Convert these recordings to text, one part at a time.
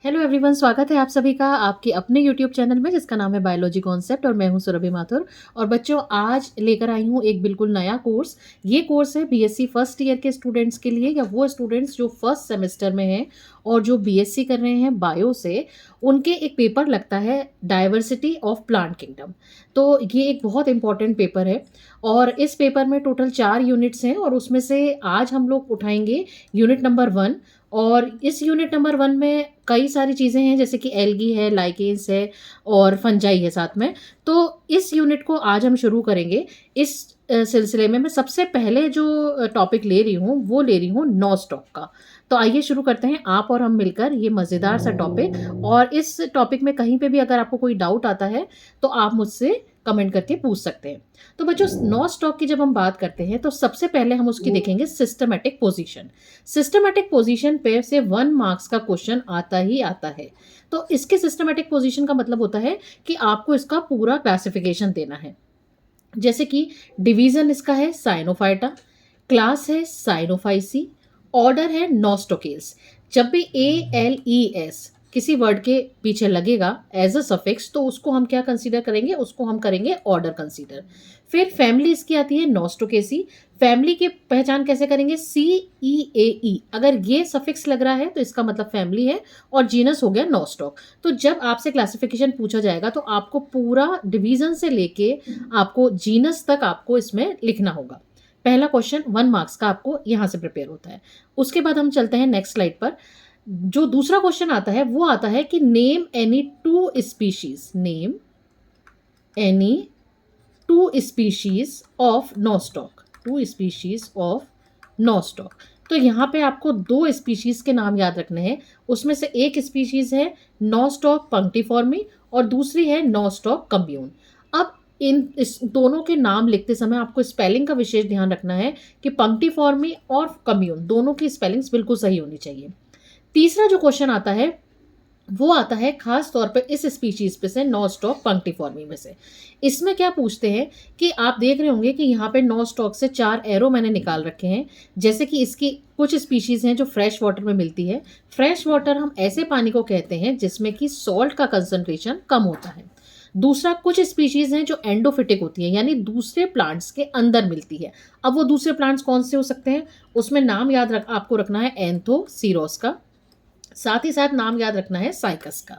Hello everyone, स्वागत है आप सभी का आपके अपने यूट्यूब चैनल में जिसका नाम है बायोलॉजी कॉन्सेप्ट और मैं हूं सुरभि माथुर। और बच्चों, आज लेकर आई हूं एक बिल्कुल नया कोर्स। ये कोर्स है बीएससी फर्स्ट ईयर के स्टूडेंट्स के लिए, या वो स्टूडेंट्स जो फर्स्ट सेमेस्टर में हैं और जो बीएससी कर रहे हैं बायो से। उनके एक पेपर लगता है डाइवर्सिटी ऑफ प्लांट किंगडम। तो ये एक बहुत इंपॉर्टेंट पेपर है और इस पेपर में टोटल 4 यूनिट्स हैं और उसमें से आज हम लोग उठाएंगे यूनिट नंबर 1। और इस यूनिट नंबर 1 में कई सारी चीज़ें हैं, जैसे कि एल्गी है, लाइकेन्स है और फंजाई है साथ में। तो इस यूनिट को आज हम शुरू करेंगे। इस सिलसिले में मैं सबसे पहले जो टॉपिक ले रही हूँ वो ले रही हूँ नॉस्टॉक का। तो आइए शुरू करते हैं, आप और हम मिलकर ये मज़ेदार सा टॉपिक। और इस टॉपिक में कहीं पे भी अगर आपको कोई डाउट आता है तो आप मुझसे कमेंट करके पूछ सकते हैं। तो बच्चों, नॉस्टॉक की जब हम बात करते हैं तो सबसे पहले हम उसकी देखेंगे सिस्टमैटिक पोजीशन। सिस्टमैटिक पोजीशन पे से 1 मार्क्स का क्वेश्चन आता ही आता है। तो इसके सिस्टमैटिक पोजीशन का मतलब होता है कि आपको इसका पूरा क्लासिफिकेशन देना है। जैसे कि डिवीजन इसका है साइनोफाइटा, क्लास है साइनोफाइसी, ऑर्डर है नॉस्टोकेल्स। जब भी ALES किसी वर्ड के पीछे लगेगा एज अ सफिक्स तो उसको हम क्या कंसीडर करेंगे, उसको हम करेंगे ऑर्डर कंसीडर। फिर फैमिली इसकी आती है नॉस्टोकेसी। फैमिली की पहचान कैसे करेंगे, CEAE। अगर ये सफिक्स लग रहा है तो इसका मतलब फैमिली है और जीनस हो गया नॉस्टॉक। तो जब आपसे क्लासिफिकेशन पूछा जाएगा तो आपको पूरा डिवीजन से लेके आपको जीनस तक आपको इसमें लिखना होगा। पहला क्वेश्चन 1 मार्क्स का आपको यहां से प्रिपेयर होता है। उसके बाद हम चलते हैं नेक्स्ट स्लाइड पर। जो दूसरा क्वेश्चन आता है वो आता है कि name any 2 species, name any 2 species of nostoc, 2 species of nostoc. तो यहाँ पे आपको 2 स्पीशीज के नाम याद रखने हैं। उसमें से एक स्पीशीज है नॉस्टॉक पंक्टिफॉर्मी और दूसरी है नॉस्टॉक कम्यून। अब इस दोनों के नाम लिखते समय आपको स्पेलिंग का विशेष ध्यान रखना है कि पंक्टिफॉर्मी और कम्यून दोनों की स्पेलिंग्स बिल्कुल सही होनी चाहिए। तीसरा जो क्वेश्चन आता है वो आता है खास तौर पे इस स्पीशीज पे से नॉस्टॉक पंक्टिफॉर्मी में से। इसमें क्या पूछते हैं कि आप देख रहे होंगे कि यहाँ पे नॉस्टॉक से 4 एरो मैंने निकाल रखे हैं। जैसे कि इसकी कुछ स्पीशीज हैं जो फ्रेश वाटर में मिलती है। फ्रेश वाटर हम ऐसे पानी को कहते हैं जिसमें कि सॉल्ट का कंसंट्रेशन कम होता है। दूसरा, कुछ स्पीशीज हैं जो एंडोफिटिक होती है, यानी दूसरे प्लांट्स के अंदर मिलती है। अब वो दूसरे प्लांट्स कौन से हो सकते हैं, उसमें नाम आपको रखना है एंथोसीरोस का, साथ ही साथ नाम याद रखना है साइकस का।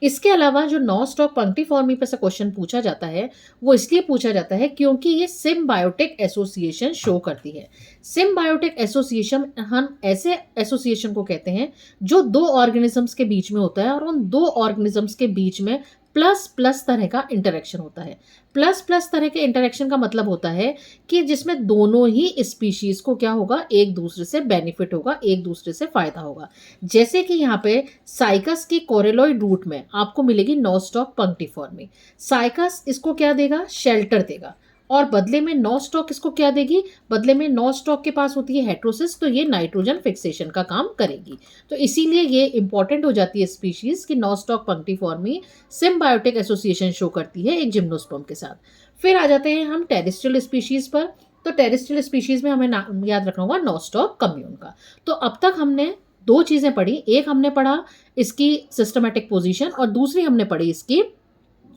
इसके अलावा जो नॉस्टॉक पंक्टिफॉर्मी पर से क्वेश्चन पूछा जाता है वो इसलिए पूछा जाता है क्योंकि ये सिम्बायोटिक एसोसिएशन शो करती है। सिम्बायोटिक एसोसिएशन हम ऐसे एसोसिएशन को कहते हैं जो 2 ऑर्गेनिजम्स के बीच में होता है और उन 2 ऑर्गेनिजम्स के बीच में प्लस प्लस तरह का इंटरेक्शन होता है। प्लस प्लस तरह के इंटरेक्शन का मतलब होता है कि जिसमें दोनों ही स्पीशीज को क्या होगा, एक दूसरे से बेनिफिट होगा, एक दूसरे से फायदा होगा। जैसे कि यहाँ पे साइकस की कोरेलॉइड रूट में आपको मिलेगी नॉस्टॉक पंक्टिफॉर्मी। साइकस इसको क्या देगा, शेल्टर देगा, और बदले में नॉस्टॉक इसको क्या देगी, बदले में नॉस्टॉक के पास होती है हेट्रोसिस, तो ये नाइट्रोजन फिक्सेशन का काम करेगी। तो इसीलिए ये इंपॉर्टेंट हो जाती है स्पीशीज कि नॉस्टॉक पंक्टिफॉर्मी सिम्बायोटिक एसोसिएशन शो करती है एक जिम्नोस्पर्म के साथ। फिर आ जाते हैं हम टेरेस्ट्रियल स्पीशीज पर। तो टेरेस्ट्रियल स्पीशीज में हमें याद रखना होगा नॉस्टॉक कम्यून का। तो अब तक हमने 2 चीजें पढ़ी, एक हमने पढ़ा इसकी सिस्टमैटिक पोजीशन और दूसरी हमने पढ़ी इसकी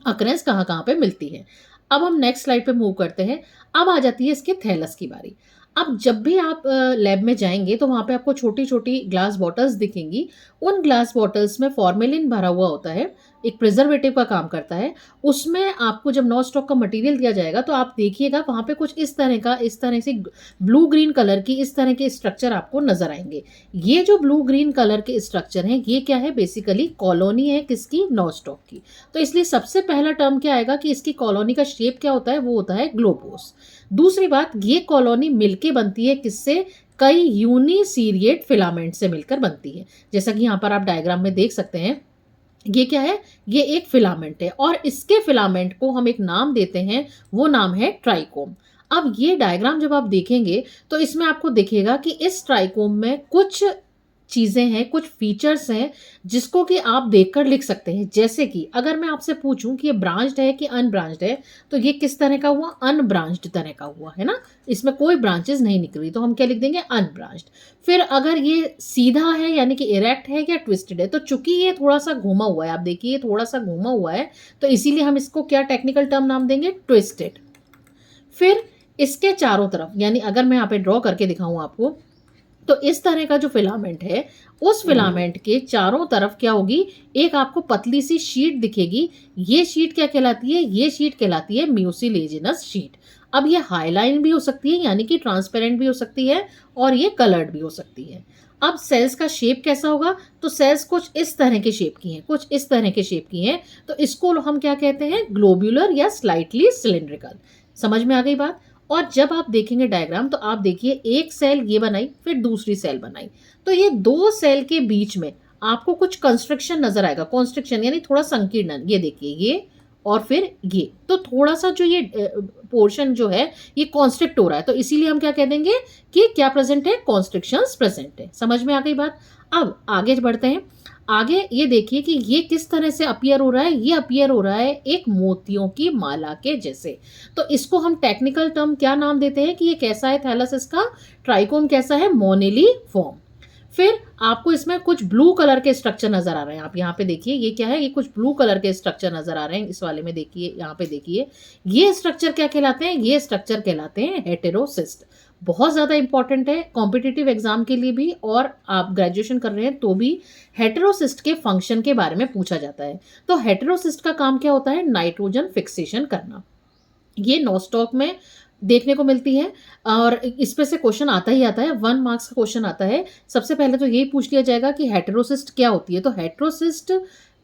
अकरेंस कहाँ कहाँ पे मिलती है। अब हम नेक्स्ट स्लाइड पे मूव करते हैं। अब आ जाती है इसके थैलस की बारी। अब जब भी आप लैब में जाएंगे तो वहाँ पे आपको छोटी छोटी ग्लास बॉटल्स दिखेंगी। उन ग्लास बॉटल्स में फॉर्मेलिन भरा हुआ होता है, एक प्रिजर्वेटिव का काम करता है। उसमें आपको जब नॉस्टॉक का मटेरियल दिया जाएगा तो आप देखिएगा वहाँ पे कुछ इस तरह से ब्लू ग्रीन कलर की इस तरह के स्ट्रक्चर आपको नजर आएंगे। ये जो ब्लू ग्रीन कलर के स्ट्रक्चर हैं ये क्या है, बेसिकली कॉलोनी है किसकी, नॉस्टॉक की। तो इसलिए सबसे पहला टर्म क्या आएगा कि इसकी कॉलोनी का शेप क्या होता है, वो होता है ग्लोबोस। दूसरी बात, ये कॉलोनी मिलके बनती है किससे, कई यूनिसीरिएट फिलामेंट से मिलकर बनती है। जैसा कि यहाँ पर आप डायग्राम में देख सकते हैं, ये क्या है, ये एक फिलामेंट है और इसके फिलामेंट को हम एक नाम देते हैं, वो नाम है ट्राइकोम। अब ये डायग्राम जब आप देखेंगे तो इसमें आपको दिखेगा कि इस ट्राइकोम में कुछ चीज़ें हैं, कुछ फीचर्स हैं जिसको कि आप देखकर लिख सकते हैं। जैसे कि अगर मैं आपसे पूछूँ कि ये ब्रांच्ड है कि अनब्रांच्ड है, तो ये किस तरह का हुआ? अनब्रांच्ड तरह का हुआ, है ना? इसमें कोई ब्रांचेज़ नहीं निकली, तो हम क्या लिख देंगे? अनब्रांच्ड। फिर अगर ये सीधा है यानी कि इरेक्ट है या ट्विस्टेड है, तो चूँकि ये थोड़ा-सा घूमा हुआ है, आप देखिए ये थोड़ा-सा घूमा हुआ है, तो इसीलिए हम इसको क्या टेक्निकल टर्म नाम देंगे? ट्विस्टेड। फिर इसके चारों तरफ यानी अगर मैं यहाँ पे ड्रॉ करके दिखाऊँ आपको, तो इस तरह का जो फिलामेंट है, उस फिलामेंट के चारों तरफ क्या होगी? एक आपको पतली सी शीट दिखेगी। ये शीट क्या कहलाती है? ये शीट कहलाती है म्यूसिलेजिनस शीट। अब ये हाईलाइन भी हो सकती है यानी कि ट्रांसपेरेंट भी हो सकती है और ये कलर्ड भी हो सकती है। अब सेल्स का शेप कैसा होगा? तो सेल्स कुछ इस तरह के शेप की हैं, कुछ इस तरह के शेप की हैं, तो इसको हम क्या कहते हैं? ग्लोब्यूलर या स्लाइटली सिलिंड्रिकल। समझ में आ गई बात? और जब आप देखेंगे डायग्राम, तो आप देखिए एक सेल ये बनाई, फिर दूसरी सेल बनाई, तो ये 2 सेल के बीच में आपको कुछ कंस्ट्रक्शन नज़र आएगा। कॉन्स्ट्रिक्शन यानी थोड़ा संकीर्णन, ये देखिए ये और फिर ये। तो थोड़ा-सा जो ये पोर्शन जो है ये कॉन्स्ट्रिक्ट हो रहा है, तो इसीलिए हम क्या कह देंगे कि क्या प्रेज़ेंट है? कॉन्स्ट्रिक्शंस प्रेज़ेंट है। समझ में आ गई बात? अब आगे बढ़ते हैं। आगे ये देखिए कि ये किस तरह से अपीयर हो रहा है? ये अपीयर हो रहा है एक मोतियों की माला के जैसे। तो इसको हम टेक्निकल टर्म क्या नाम देते हैं कि ये कैसा है थैलस इसका? ट्राइकोम कैसा है? मोनेलिफॉर्म। फिर आपको इसमें कुछ ब्लू कलर के स्ट्रक्चर नज़र आ रहे हैं। आप यहाँ पे देखिए ये क्या है? ये कुछ ब्लू कलर के स्ट्रक्चर नज़र आ रहे हैं। इस वाले में देखिए, यहाँ पे देखिए। ये स्ट्रक्चर क्या कहलाते हैं? ये स्ट्रक्चर कहलाते हैं हेटेरोसिस्ट। बहुत ज़्यादा इंपॉर्टेंट है कॉम्पिटिटिव एग्जाम के लिए भी, और आप ग्रेजुएशन कर रहे हैं तो भी हेटेरोसिस्ट के फंक्शन के बारे में पूछा जाता है। तो हेटेरोसिस्ट का काम क्या होता है? नाइट्रोजन फिक्सेशन करना। ये नॉस्टॉक में देखने को मिलती है और इस पे से क्वेश्चन आता ही आता है, 1 मार्क्स का क्वेश्चन आता है। सबसे पहले तो यही पूछ लिया जाएगा कि हेटेरोसिस्ट क्या होती है? तो हेटेरोसिस्ट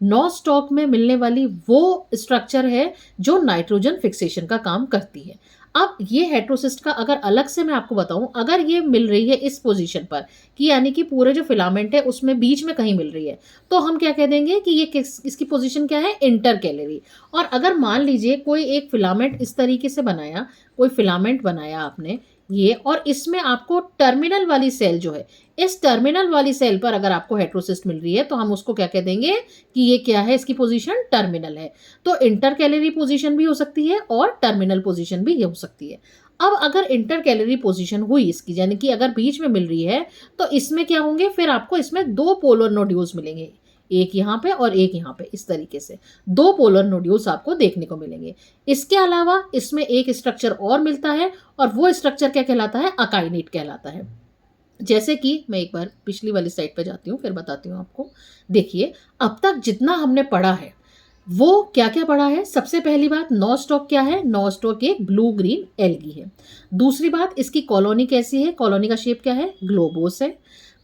नॉस्टॉक में मिलने वाली वो स्ट्रक्चर है जो नाइट्रोजन फिक्सेशन का काम करती है। अब ये हेटेरोसिस्ट का अगर अलग से मैं आपको बताऊं, अगर ये मिल रही है इस पोजीशन पर कि यानी कि पूरे जो फिलामेंट है उसमें बीच में कहीं मिल रही है, तो हम क्या कह देंगे कि ये इसकी पोजीशन क्या है? इंटरकैलरी। और अगर मान लीजिए कोई एक फिलामेंट इस तरीके से बनाया, कोई फिलामेंट बनाया आपने ये, और इसमें आपको टर्मिनल वाली सेल जो है, इस टर्मिनल वाली सेल पर अगर आपको हेटेरोसिस्ट मिल रही है, तो हम उसको क्या कह देंगे कि ये क्या है? इसकी पोजीशन टर्मिनल है। तो इंटरकैलरी पोजीशन भी हो सकती है और टर्मिनल पोजीशन भी हो सकती है। अब अगर इंटरकैलरी पोजीशन हुई इसकी, यानी कि अगर बीच में मिल रही है, तो इसमें क्या होंगे? फिर आपको इसमें 2 पोलर नोड्यूल्स मिलेंगे, एक यहाँ पे और एक यहाँ पे, इस तरीके से 2 पोलर नोड्यूल्स आपको देखने को मिलेंगे। इसके अलावा इसमें एक स्ट्रक्चर और मिलता है और वो स्ट्रक्चर क्या कहलाता है? अकाइनेट कहलाता है। जैसे कि मैं एक बार पिछली वाली स्लाइड पे जाती हूँ, फिर बताती हूँ आपको। देखिए, अब तक जितना हमने पढ़ा है, वो क्या-क्या पढ़ा है? सबसे पहली बात, नॉस्टॉक क्या है? नॉस्टॉक एक ब्लू ग्रीन एल्गी है। दूसरी बात, इसकी कॉलोनी कैसी है? कॉलोनी का शेप क्या है? ग्लोबोस है।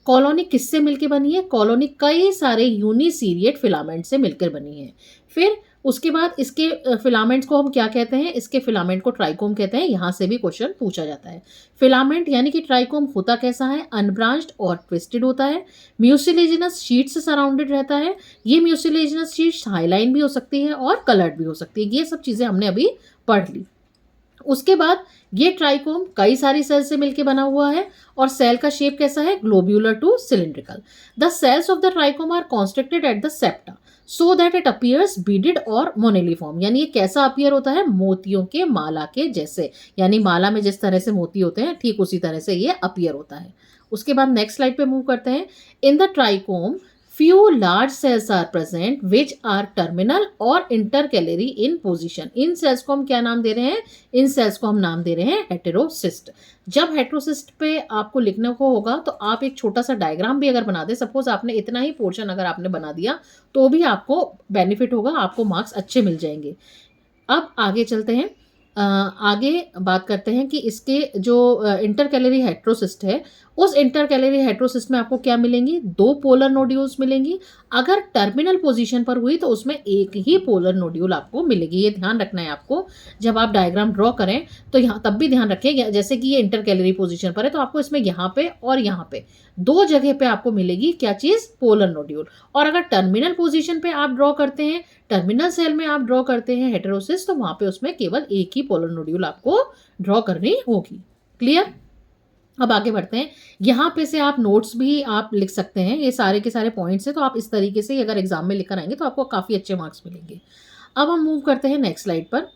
कॉलोनी किससे मिलके बनी है? कॉलोनी कई सारे यूनिसीरिएट फिलामेंट से मिलकर बनी है। फिर उसके बाद इसके फिलामेंट्स को हम क्या कहते हैं? इसके फिलामेंट को ट्राइकोम कहते हैं। यहाँ से भी क्वेश्चन पूछा जाता है। फिलामेंट यानी कि ट्राइकोम होता कैसा है? अनब्रांच्ड और ट्विस्टेड होता है। म्यूसिलेजिनस शीट से सराउंडेड रहता है। ये म्यूसिलेजिनस शीट हाईलाइन भी हो सकती है और कलर्ड भी हो सकती है। ये सब चीज़ें हमने अभी पढ़ ली। उसके बाद ये ट्राइकोम कई सारी सेल से मिलकर बना हुआ है और सेल का शेप कैसा है? Globular to cylindrical. The cells of the trichome are constricted at the septa so that it appears beaded और मोनेलिफॉर्म। यानी ये कैसा अपीयर होता है? मोतियों के माला के जैसे, यानी माला में जिस तरह से मोती होते हैं ठीक उसी तरह से ये अपीयर होता है। उसके बाद नेक्स्ट स्लाइड पे मूव करते हैं। In the trichome few large cells are present which are terminal और intercalary in position। इन सेल्स को हम क्या नाम दे रहे हैं? इन सेल्स को हम नाम दे रहे हैं हेटेरोसिस्ट। जब हेटेरोसिस्ट पे आपको लिखने को होगा तो आप एक छोटा सा डायग्राम भी अगर बना दे, सपोज आपने इतना ही पोर्शन अगर आपने बना दिया तो भी आपको बेनिफिट होगा, आपको मार्क्स अच्छे मिल जाएंगे। अब आगे चलते हैं। आगे बात करते हैं कि इसके जो इंटरकैलरी हेटेरोसिस्ट है, उस इंटरकैलरी हेटेरोसिस्ट में आपको क्या मिलेंगी? 2 पोलर नोड्यूल्स मिलेंगी। अगर टर्मिनल पोजीशन पर हुई तो उसमें एक ही पोलर नोड्यूल आपको मिलेगी। ये ध्यान रखना है आपको जब आप डायग्राम ड्रॉ करें, तो यहाँ तब भी ध्यान रखें, जैसे कि ये इंटरकैलरी पोजीशन पर है तो आपको इसमें यहाँ पे और यहाँ पे 2 जगह पे आपको मिलेगी क्या चीज़? Polar nodule. और अगर टर्मिनल पोजीशन पे आप ड्रॉ करते हैं, टर्मिनल सेल में आप ड्रॉ करते हैं हेटेरोसिस्ट, तो वहाँ पे उसमें केवल एक ही पोलर नोड्यूल आपको ड्रॉ करनी होगी। क्लियर? अब आगे बढ़ते हैं। यहाँ पे से आप नोट्स भी आप लिख सकते हैं, ये सारे के सारे पॉइंट्स हैं, तो आप इस तरीके से अगर एग्जाम में लिखकर आएंगे तो आपको काफ़ी अच्छे मार्क्स मिलेंगे। अब हम मूव करते हैं नेक्स्ट स्लाइड पर।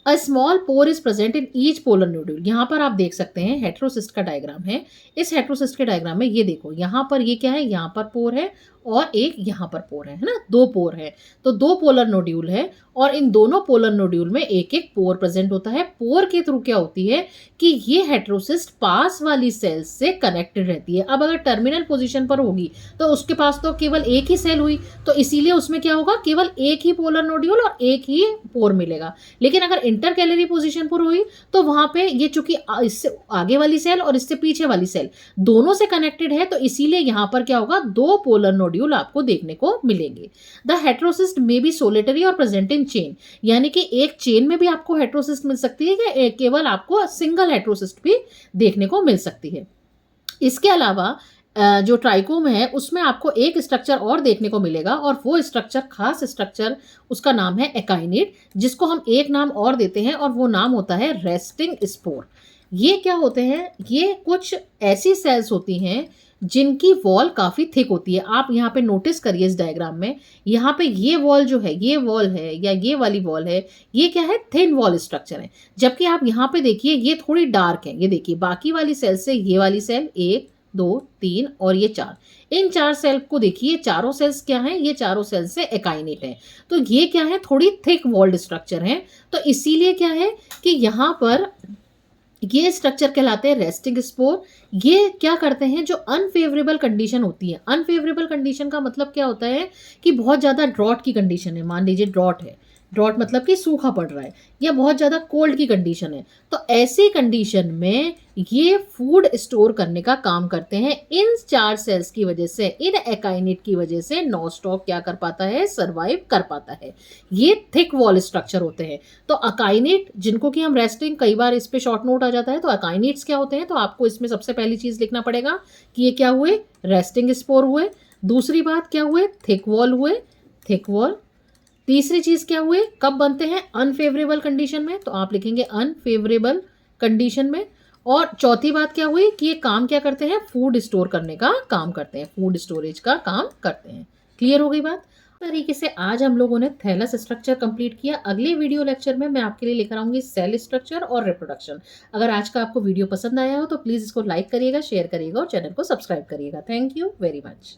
A small pour is present in each polar nodule. यहाँ पर आप देख सकते हैं हेट्रोसिस्ट का डायग्राम है। इस हेट्रोसिस्ट के डायग्राम में ये देखो, यहाँ पर ये क्या है, यहाँ पर पोर है और एक यहाँ पर पोर है ना, दो पोर है। तो दो पोलर नोड्यूल है और इन दोनों पोलर नोड्यूल में एक एक पोर प्रेजेंट होता है। पोर के थ्रू क्या होती है कि ये हेट्रोसिस्ट पास वाली सेल्स से कनेक्टेड रहती है। अब अगर टर्मिनल पोजीशन पर होगी तो उसके पास तो केवल एक ही सेल हुई, तो इसीलिए उसमें क्या होगा, केवल एक ही पोलर नोड्यूल और एक ही पोर मिलेगा। लेकिन अगर इंटर कैलरी पोजीशन पर हुई तो वहां पे ये चूंकि इससे आगे वाली सेल और इससे पीछे वाली सेल दोनों से कनेक्टेड है, तो इसीलिए यहां पर क्या होगा, दो पोलर नोड्यूल आपको देखने को मिलेंगे। The heterocyst may be solitary और प्रेजेंट इन चेन, यानी कि एक चेन में भी आपको हेट्रोसिस्ट मिल सकती है या केवल आपको सिंगल हेट्रोसिस्ट भी देखने को मिल सकती है। इसके अलावा जो ट्राइकोम है उसमें आपको एक स्ट्रक्चर और देखने को मिलेगा और वो स्ट्रक्चर, खास स्ट्रक्चर, उसका नाम है एकाइनेट, जिसको हम एक नाम और देते हैं और वो नाम होता है रेस्टिंग स्पोर। ये क्या होते हैं, ये कुछ ऐसी सेल्स होती हैं जिनकी वॉल काफ़ी थिक होती है। आप यहाँ पे नोटिस करिए इस डायग्राम में, यहाँ पे ये वॉल जो है, ये वॉल है या ये वाली वॉल है, ये क्या है, थिन वॉल स्ट्रक्चर है। जबकि आप यहाँ पे देखिए ये थोड़ी डार्क है। ये देखिए बाकी वाली सेल से ये वाली सेल, 1 2 3 और ये 4, इन 4 सेल को देखिए, चारों सेल्स क्या हैं, ये चारों सेल्स से एकाइनेट है। तो ये क्या है, थोड़ी थिक वॉल्ड स्ट्रक्चर है। तो इसीलिए क्या है कि यहाँ पर ये स्ट्रक्चर कहलाते हैं रेस्टिंग स्पोर। ये क्या करते हैं, जो अनफेवरेबल कंडीशन होती है, अनफेवरेबल कंडीशन का मतलब क्या होता है कि बहुत ज़्यादा ड्रॉट की कंडीशन है, मान लीजिए ड्रॉट है, ड्रॉट मतलब कि सूखा पड़ रहा है, या बहुत ज़्यादा कोल्ड की कंडीशन है, तो ऐसी कंडीशन में ये फूड स्टोर करने का काम करते हैं। इन 4 सेल्स की वजह से, इन एकाइनेट की वजह से नॉनस्टॉप क्या कर पाता है, सर्वाइव कर पाता है। ये थिक वॉल स्ट्रक्चर होते हैं। तो अकाइनेट, जिनको कि हम रेस्टिंग, कई बार इस पे शॉर्ट नोट आ जाता है, तो अकाइनेट्स क्या होते हैं, तो आपको इसमें सबसे पहली चीज़ लिखना पड़ेगा कि ये क्या हुए, रेस्टिंग स्पोर हुए। दूसरी बात क्या हुए, थिक वॉल हुए, थिक वॉल। तीसरी चीज क्या हुए, कब बनते हैं, अनफेवरेबल कंडीशन में, तो आप लिखेंगे अनफेवरेबल कंडीशन में। और चौथी बात क्या हुई कि ये काम क्या करते हैं, फूड स्टोर करने का काम करते हैं, फूड स्टोरेज का काम करते हैं। क्लियर हो गई बात। इस तरीके से आज हम लोगों ने थैलस स्ट्रक्चर कंप्लीट किया। अगले वीडियो लेक्चर में मैं आपके लिए लेकर आऊंगी सेल स्ट्रक्चर और रिप्रोडक्शन। अगर आज का आपको वीडियो पसंद आया हो तो प्लीज़ इसको लाइक करिएगा, शेयर करिएगा और चैनल को सब्सक्राइब करिएगा। Thank you very much.